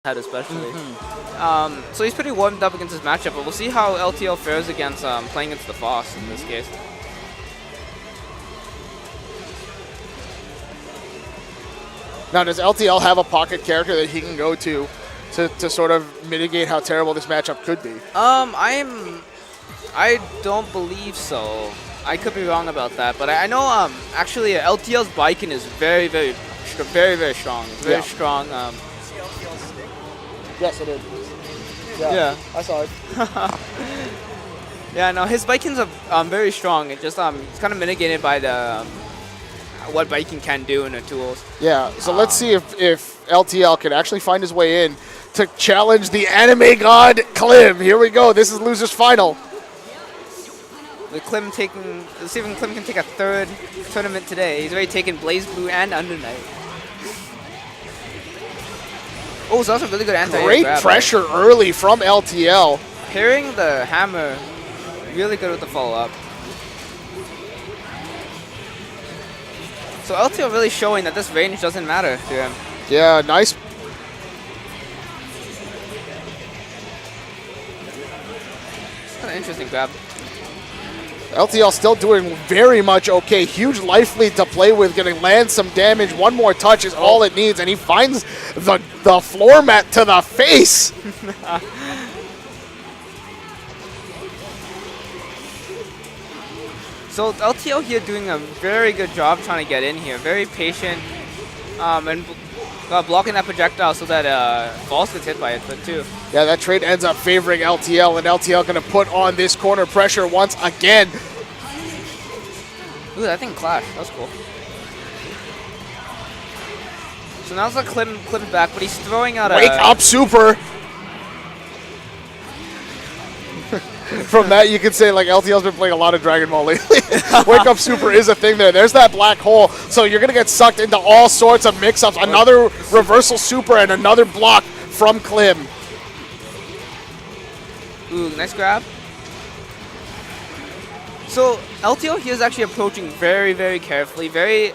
head especially. So he's pretty warmed up against this matchup, but we'll see how LTL fares against playing against the Foss in this case. Now, does LTL have a pocket character that he can go to sort of mitigate how terrible this matchup could be? I don't believe so. I could be wrong about that, but I know actually LTL's Biken is very strong. It's very strong. Yes, it is. Yeah. I saw it. Yeah, no, his Biken's very strong. It just it's kind of mitigated by the what Biken can do in the tools. Yeah, so let's see if LTL can actually find his way in to challenge the anime god Clim. Here we go. This is losers final. With Clim let's see if Clim can take a third tournament today. He's already taken Blaze Blue and Under Night. Oh, so that's a really good anti-air Great grab, pressure early from LTL. Pairing the hammer, really good with the follow-up. So LTL really showing that this range doesn't matter to him. Yeah, nice. Kind of interesting grab. LTL still doing very much okay. Huge life lead to play with, going to land some damage. One more touch is all it needs, and he finds the floor mat to the face. So LTL here doing a very good job trying to get in here. Very patient and blocking that projectile so that False gets hit by it, but too. Yeah, that trade ends up favoring LTL, and LTL going to put on this corner pressure once again. Ooh, that thing clashed. That's cool. So now it's like Clim's back, but he's throwing out Wake up super. From that, you could say like LTL's been playing a lot of Dragon Ball lately. Wake up super is a thing there. There's that black hole, so you're gonna get sucked into all sorts of mix-ups. Another reversal super and another block from Clim. Ooh, nice grab. So LTL here is actually approaching very carefully, very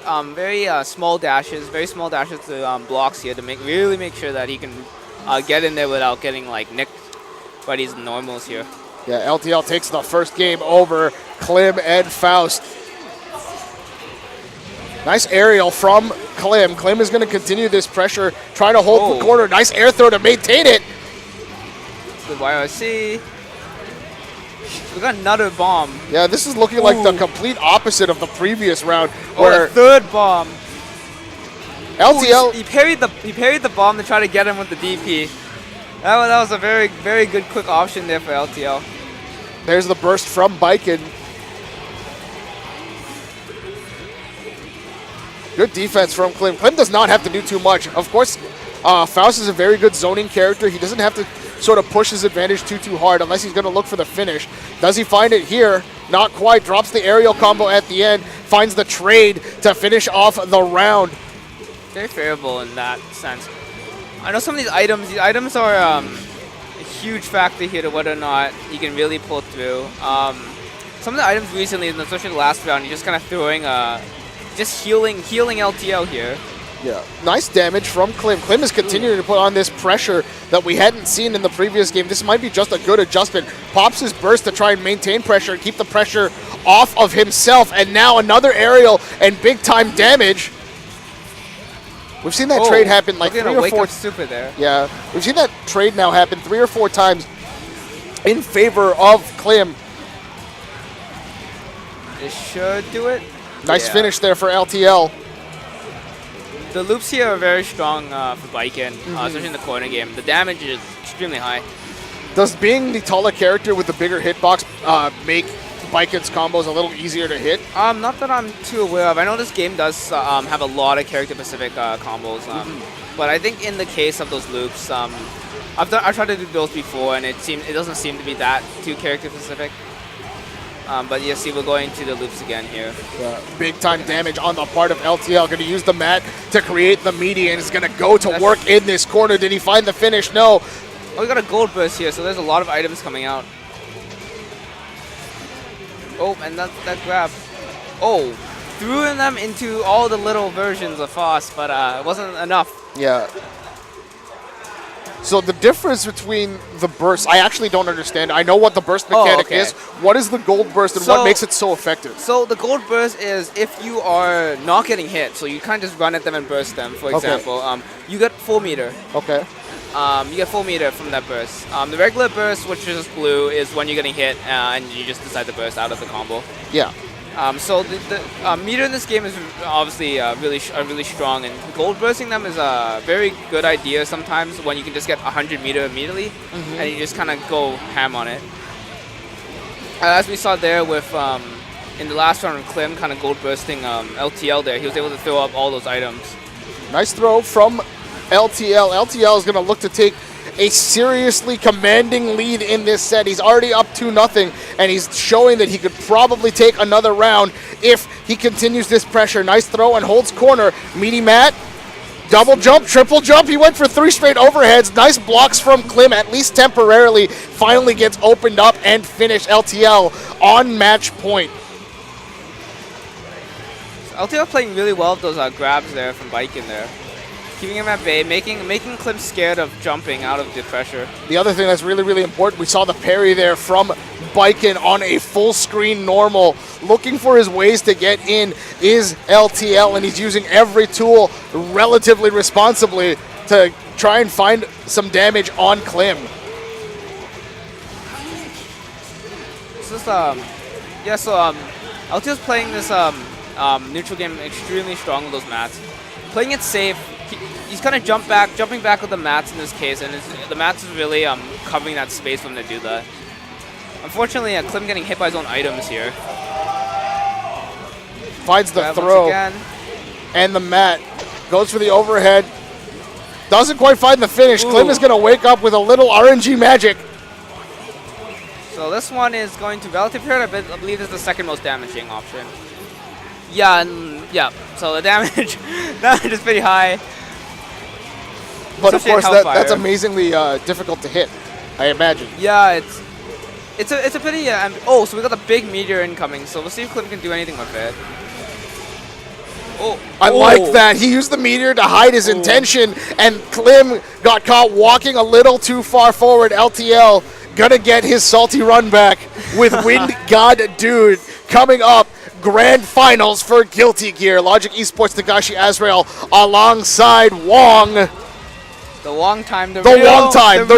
small dashes, to blocks here to really make sure that he can get in there without getting like nicked by these normals here. Yeah, LTL takes the first game over Clim and Faust. Nice aerial from Clim. Clim is going to continue this pressure, trying to hold the corner. Nice air throw to maintain it. Good YRC. We got another bomb. Yeah, this is looking like the complete opposite of the previous round. Where third bomb. LTL. He parried the bomb to try to get him with the DP. That was a very good quick option there for LTL. There's the burst from Biken. Good defense from Clim. Clim does not have to do too much. Of course, Faust is a very good zoning character. He doesn't have to sort of push his advantage too hard unless he's going to look for the finish. Does he find it here? Not quite. Drops the aerial combo at the end. Finds the trade to finish off the round. Very favorable in that sense. I know some of these items are a huge factor here to whether or not you can really pull through. Some of the items recently, especially the last round, you're just kind of throwing, just healing LTL here. Yeah, nice damage from Clim. Clim is continuing to put on this pressure that we hadn't seen in the previous game. This might be just a good adjustment. Pops his burst to try and maintain pressure and keep the pressure off of himself. And now another aerial and big-time damage. We've seen that trade happen like 3 or 4 super there. Yeah, we've seen that trade now happen 3 or 4 times in favor of Clim. It should do it. Nice finish there for LTL. The loops here are very strong for Biken, especially in the corner game. The damage is extremely high. Does being the taller character with the bigger hitbox make Biken's combos a little easier to hit? Not that I'm too aware of. I know this game does have a lot of character-specific combos, but I think in the case of those loops, I've tried to do those before, and it doesn't seem to be that too character-specific. But you see, we're going to the loops again here. Yeah, big-time damage on the part of LTL. Going to use the mat to create the median. Is going to go to work in this corner. Did he find the finish? No. Oh, we got a gold burst here, so there's a lot of items coming out. Oh, and that grab. Oh, threw them into all the little versions of Foss, but it wasn't enough. Yeah. So the difference between the bursts, I actually don't understand. I know what the burst mechanic okay. is. What is the gold burst and what makes it so effective? So the gold burst is if you are not getting hit, so you can't just run at them and burst them, for example. You get 4 meter. Okay. You get 4 meter from that burst. The regular burst, which is blue, is when you're getting hit and you just decide to burst out of the combo. Yeah. So the meter in this game is obviously really strong, and gold bursting them is a very good idea sometimes when you can just get 100 meter immediately, and you just kind of go ham on it. As we saw there with in the last round of Clim, kind of gold bursting LTL there, he was able to throw up all those items. Nice throw from LTL. LTL is going to look to take a seriously commanding lead in this set. He's already up 2-0, and he's showing that he could probably take another round if he continues this pressure. Nice throw and holds corner. Meaty Matt, double jump, triple jump. He went for 3 straight overheads. Nice blocks from Clim, at least temporarily. Finally gets opened up and finished. LTL on match point. LTL playing really well with those grabs there from Biken there. Keeping him at bay, making Clim scared of jumping out of the pressure. The other thing that's really important, we saw the parry there from Biken on a full screen normal. Looking for his ways to get in is LTL, and he's using every tool relatively responsibly to try and find some damage on Clim. LTL's playing this neutral game extremely strong with those mats. Playing it safe. He's kind of jumping back with the mats in this case, and the mats is really covering that space for him to do that. Unfortunately, Clim getting hit by his own items here. Finds the throw, and the mat goes for the overhead. Doesn't quite find the finish. Ooh. Clim is going to wake up with a little RNG magic. So this one is going to relative here. I believe this is the second most damaging option. Yeah, so the damage is pretty high. But of course, that's amazingly difficult to hit, I imagine. Yeah, it's a pretty. So we got the big meteor incoming. So we'll see if Clim can do anything with it. I like that. He used the meteor to hide his intention, and Clim got caught walking a little too far forward. LTL gonna get his salty run back with Wind God Dude coming up. Grand finals for Guilty Gear. Logic Esports Nagashi Azrael alongside Wong. The Wong time. The real Wong time.